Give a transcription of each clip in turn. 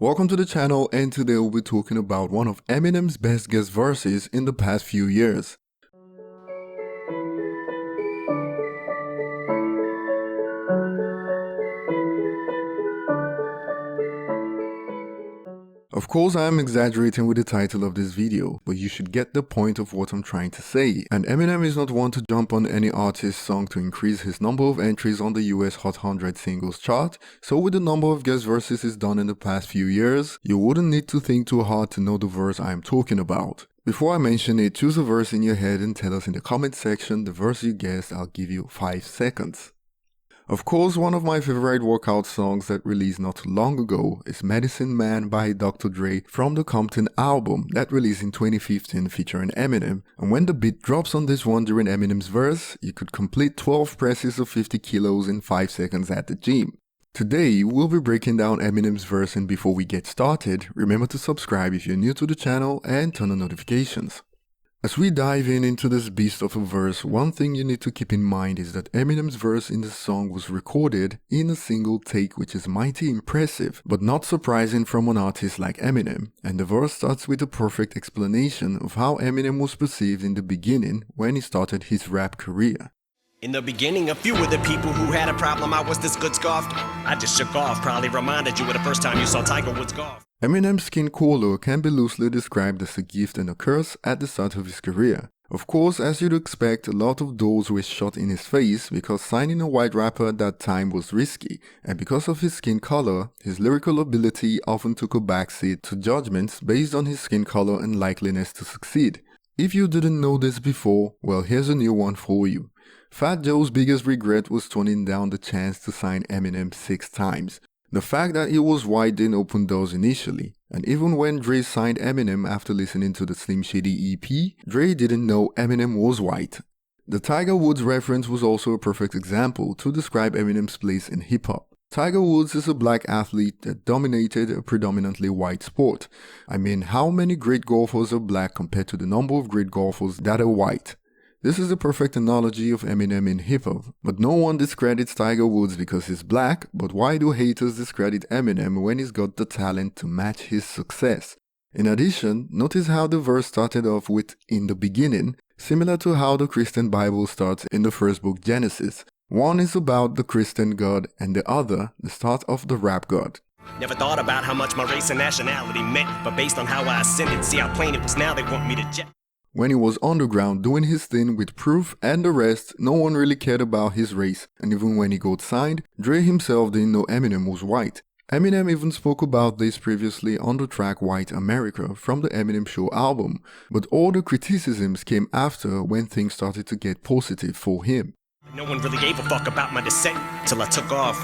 Welcome to the channel, and today we'll be talking about one of Eminem's best guest verses in the past few years. Of course, I am exaggerating with the title of this video, but you should get the point of what I'm trying to say. And Eminem is not one to jump on any artist's song to increase his number of entries on the US Hot 100 singles chart, so with the number of guest verses he's done in the past few years, you wouldn't need to think too hard to know the verse I am talking about. Before I mention it, choose a verse in your head and tell us in the comment section the verse you guessed. I'll give you 5 seconds. Of course, one of my favorite workout songs that released not too long ago is Medicine Man by Dr. Dre from the Compton album that released in 2015 featuring Eminem. And when the beat drops on this one during Eminem's verse, you could complete 12 presses of 50 kilos in 5 seconds at the gym. Today, we'll be breaking down Eminem's verse, and before we get started, remember to subscribe if you're new to the channel and turn on notifications. As we dive into this beast of a verse, one thing you need to keep in mind is that Eminem's verse in the song was recorded in a single take, which is mighty impressive, but not surprising from an artist like Eminem, and the verse starts with a perfect explanation of how Eminem was perceived in the beginning when he started his rap career. In the beginning, a few of the people who had a problem I was this good scoffed. I just shook off, probably reminded you of the first time you saw Tiger Woods golf. Eminem's skin color can be loosely described as a gift and a curse at the start of his career. Of course, as you'd expect, a lot of doors were shut in his face because signing a white rapper at that time was risky, and because of his skin color, his lyrical ability often took a backseat to judgments based on his skin color and likeliness to succeed. If you didn't know this before, well, here's a new one for you. Fat Joe's biggest regret was turning down the chance to sign Eminem 6 times. The fact that he was white didn't open doors initially, and even when Dre signed Eminem after listening to the Slim Shady EP, Dre didn't know Eminem was white. The Tiger Woods reference was also a perfect example to describe Eminem's place in hip-hop. Tiger Woods is a black athlete that dominated a predominantly white sport. I mean, how many great golfers are black compared to the number of great golfers that are white? This is a perfect analogy of Eminem in hip-hop, but no one discredits Tiger Woods because he's black, but why do haters discredit Eminem when he's got the talent to match his success? In addition, notice how the verse started off with "in the beginning," similar to how the Christian Bible starts in the first book Genesis. One is about the Christian God and the other, the start of the rap God. Never thought about how much my race and nationality meant, but based on how I ascended, see how plain it was now they want me to jet. When he was underground doing his thing with Proof and the rest, no one really cared about his race, and even when he got signed, Dre himself didn't know Eminem was white. Eminem even spoke about this previously on the track White America from the Eminem Show album, but all the criticisms came after when things started to get positive for him. No one really gave a fuck about my descent till I took off.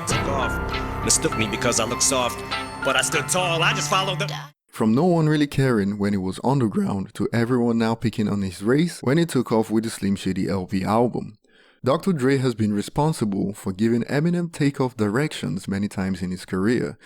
Mistook me because I looked soft, but I stood tall, I just followed the... From no one really caring when he was underground to everyone now picking on his race when he took off with the Slim Shady LP album. Dr. Dre has been responsible for giving Eminem takeoff directions many times in his career.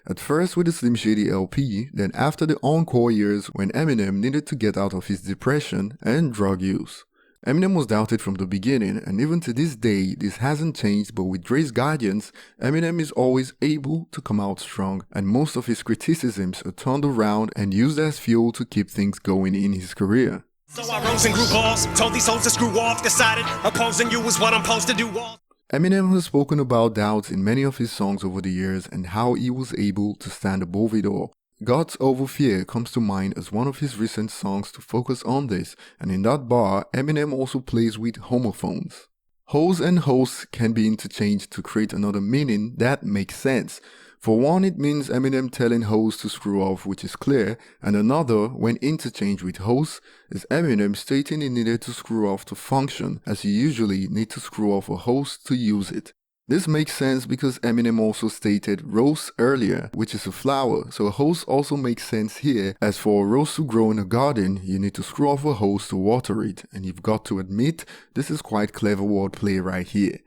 At first with the Slim Shady LP, then after the encore years when Eminem needed to get out of his depression and drug use. Eminem was doubted from the beginning, and even to this day this hasn't changed, but with Dre's guidance, Eminem is always able to come out strong, and most of his criticisms are turned around and used as fuel to keep things going in his career. So I rose and grew balls, told these hoes to screw off, decided opposing you was what I'm supposed to do. Eminem has spoken about doubts in many of his songs over the years and how he was able to stand above it all. Gods Over Fear comes to mind as one of his recent songs to focus on this, and in that bar, Eminem also plays with homophones. Hoes and hosts can be interchanged to create another meaning that makes sense. For one, it means Eminem telling hoes to screw off, which is clear, and another, when interchanged with hosts, is Eminem stating he needed to screw off to function, as you usually need to screw off a host to use it. This makes sense because Eminem also stated rose earlier, which is a flower, so a hose also makes sense here, as for a rose to grow in a garden, you need to screw off a hose to water it, and you've got to admit, this is quite clever wordplay right here.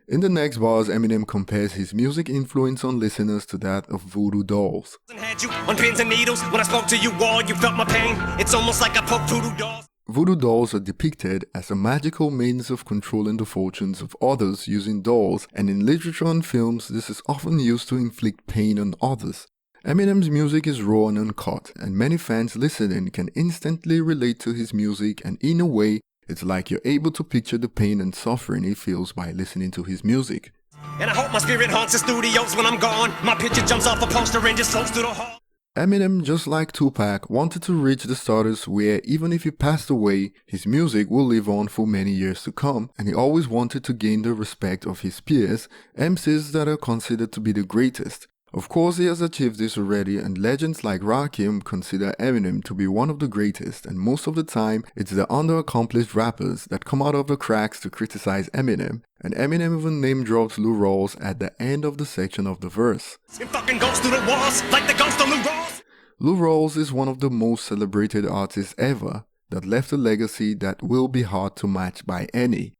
In the next bars, Eminem compares his music influence on listeners to that of Voodoo Dolls. Had you on pins and needles, when I spoke to you all, you felt my pain, it's almost like I poked voodoo dolls. Voodoo dolls are depicted as a magical means of controlling the fortunes of others using dolls, and in literature and films this is often used to inflict pain on others. Eminem's music is raw and uncut, and many fans listening can instantly relate to his music, and in a way, it's like you're able to picture the pain and suffering he feels by listening to his music. And I hope my spirit haunts the studios when I'm gone. My picture jumps off a poster and just floats through the hall. Eminem, just like Tupac, wanted to reach the status where even if he passed away, his music will live on for many years to come, and he always wanted to gain the respect of his peers, MCs that are considered to be the greatest. Of course, he has achieved this already, and legends like Rakim consider Eminem to be one of the greatest, and most of the time, it's the underaccomplished rappers that come out of the cracks to criticize Eminem, and Eminem even name drops Lou Rawls at the end of the section of the verse. It fucking goes through the walls like the ghost of Lou Rawls. Lou Rawls is one of the most celebrated artists ever that left a legacy that will be hard to match by any.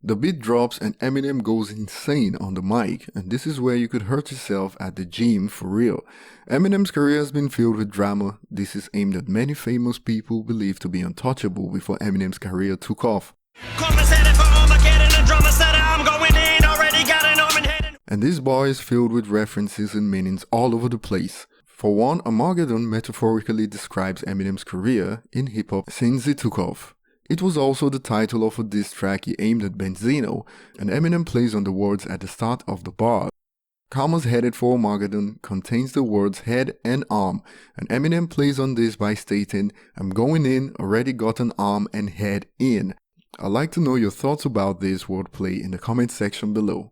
The beat drops and Eminem goes insane on the mic, and this is where you could hurt yourself at the gym for real. Eminem's career has been filled with drama. This is aimed at many famous people believed to be untouchable before Eminem's career took off. And this bar is filled with references and meanings all over the place. For one, Armageddon metaphorically describes Eminem's career in hip-hop since he took off. It was also the title of a diss track he aimed at Benzino, and Eminem plays on the words at the start of the bar. Karma's Headed for Armageddon contains the words head and arm, and Eminem plays on this by stating, "I'm going in, already got an arm and head in." I'd like to know your thoughts about this wordplay in the comment section below.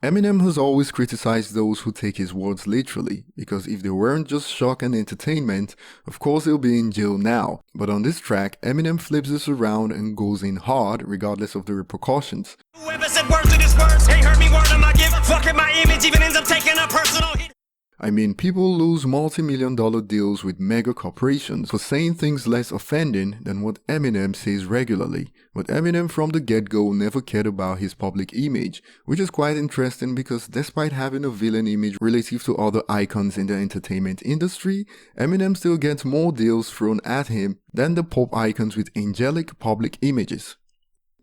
Eminem has always criticized those who take his words literally, because if they weren't just shock and entertainment, of course he'll be in jail now. But on this track, Eminem flips this around and goes in hard regardless of the repercussions. Whoever said words to this words ain't heard me word on my gift. Fucking my image even ends up taking a personal hit. I mean, people lose multi-million-dollar deals with mega corporations for saying things less offending than what Eminem says regularly. But Eminem from the get-go never cared about his public image, which is quite interesting because despite having a villain image relative to other icons in the entertainment industry, Eminem still gets more deals thrown at him than the pop icons with angelic public images.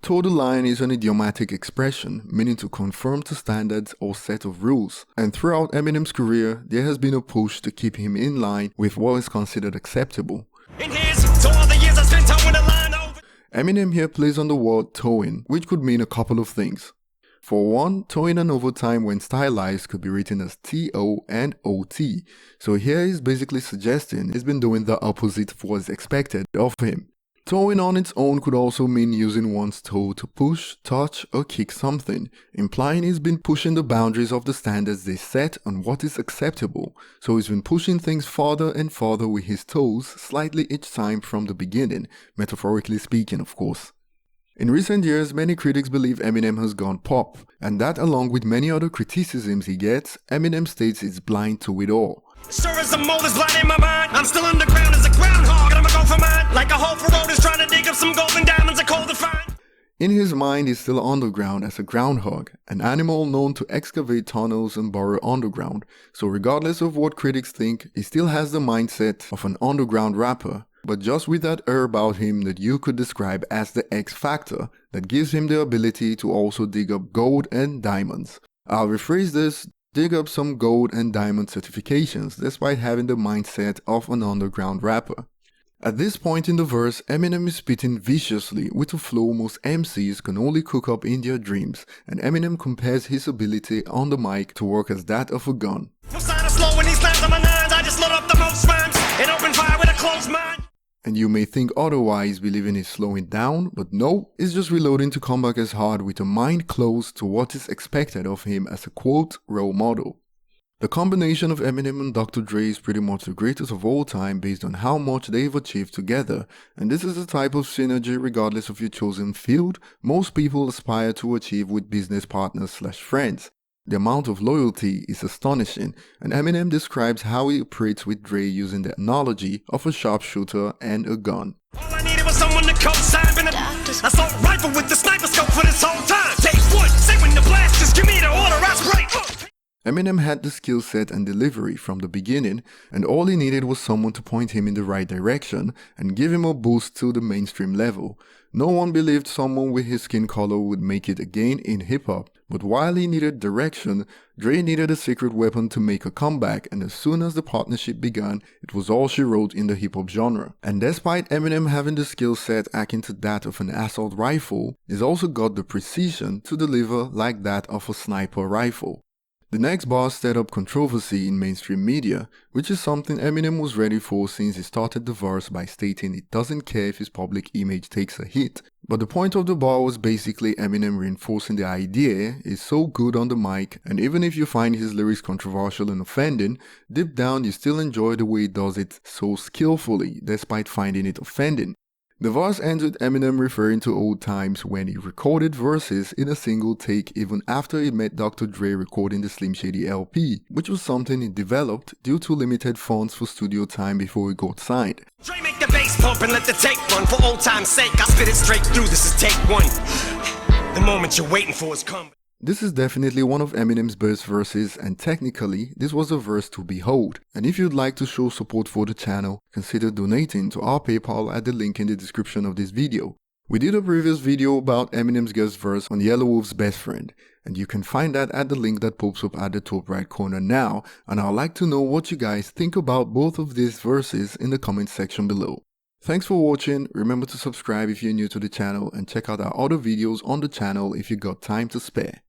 Toe the line is an idiomatic expression meaning to conform to standards or set of rules, and throughout Eminem's career, there has been a push to keep him in line with what is considered acceptable. Eminem here plays on the word towing, which could mean a couple of things. For one, towing an overtime when stylized could be written as T-O and O-T, so here he's basically suggesting he's been doing the opposite of what is expected of him. Towing on its own could also mean using one's toe to push, touch, or kick something, implying he's been pushing the boundaries of the standards they set on what is acceptable, so he's been pushing things farther and farther with his toes slightly each time from the beginning, metaphorically speaking of course. In recent years, many critics believe Eminem has gone pop, and that along with many other criticisms he gets, Eminem states it's blind to it all. Sure as the mold is blind in my mind, I'm still underground as a groundhog, and I'ma go for mine. Like a hole for road is trying to dig up some golden diamonds are cold to find. In his mind, he's still underground as a groundhog, an animal known to excavate tunnels and burrow underground, so regardless of what critics think, he still has the mindset of an underground rapper, but just with that air about him that you could describe as the X factor that gives him the ability to also dig up gold and diamonds. I'll rephrase this. Dig up some gold and diamond certifications despite having the mindset of an underground rapper. At this point in the verse, Eminem is spitting viciously with a flow most MCs can only cook up in their dreams, and Eminem compares his ability on the mic to work as that of a gun. No sign of slow when he slams on my nines, I just load up the most rhymes and open fire with a closed mind. And you may think otherwise, believing he's slowing down, but no, he's just reloading to come back as hard with a mind close to what is expected of him as a quote role model. The combination of Eminem and Dr. Dre is pretty much the greatest of all time based on how much they've achieved together, and this is the type of synergy regardless of your chosen field, most people aspire to achieve with business partners/friends. The amount of loyalty is astonishing, and Eminem describes how he operates with Dre using the analogy of a sharpshooter and a gun. All I needed was someone to co-sign, been an assault rifle with the sniper scope for this whole time. Take one, say when the blast is, give me the order, I spray. Eminem had the skill set and delivery from the beginning, and all he needed was someone to point him in the right direction and give him a boost to the mainstream level. No one believed someone with his skin color would make it again in hip-hop, but while he needed direction, Dre needed a secret weapon to make a comeback, and as soon as the partnership began, it was all she wrote in the hip-hop genre. And despite Eminem having the skill set akin to that of an assault rifle, he's also got the precision to deliver like that of a sniper rifle. The next bar stirred up controversy in mainstream media, which is something Eminem was ready for since he started the verse by stating he doesn't care if his public image takes a hit. But the point of the bar was basically Eminem reinforcing the idea he's so good on the mic, and even if you find his lyrics controversial and offending, deep down you still enjoy the way he does it so skillfully despite finding it offending. The verse ends with Eminem referring to old times when he recorded verses in a single take even after he met Dr. Dre recording the Slim Shady LP, which was something he developed due to limited funds for studio time before he got signed. Dre make the bass pump and let the tape run. For old time's sake, I spit it straight through. This is take one. The moment you're waiting for is come. This is definitely one of Eminem's best verses, and technically, this was a verse to behold. And if you'd like to show support for the channel, consider donating to our PayPal at the link in the description of this video. We did a previous video about Eminem's guest verse on Yellow Wolf's Best Friend, and you can find that at the link that pops up at the top right corner now, and I'd like to know what you guys think about both of these verses in the comment section below. Thanks for watching, remember to subscribe if you're new to the channel and check out our other videos on the channel if you got time to spare.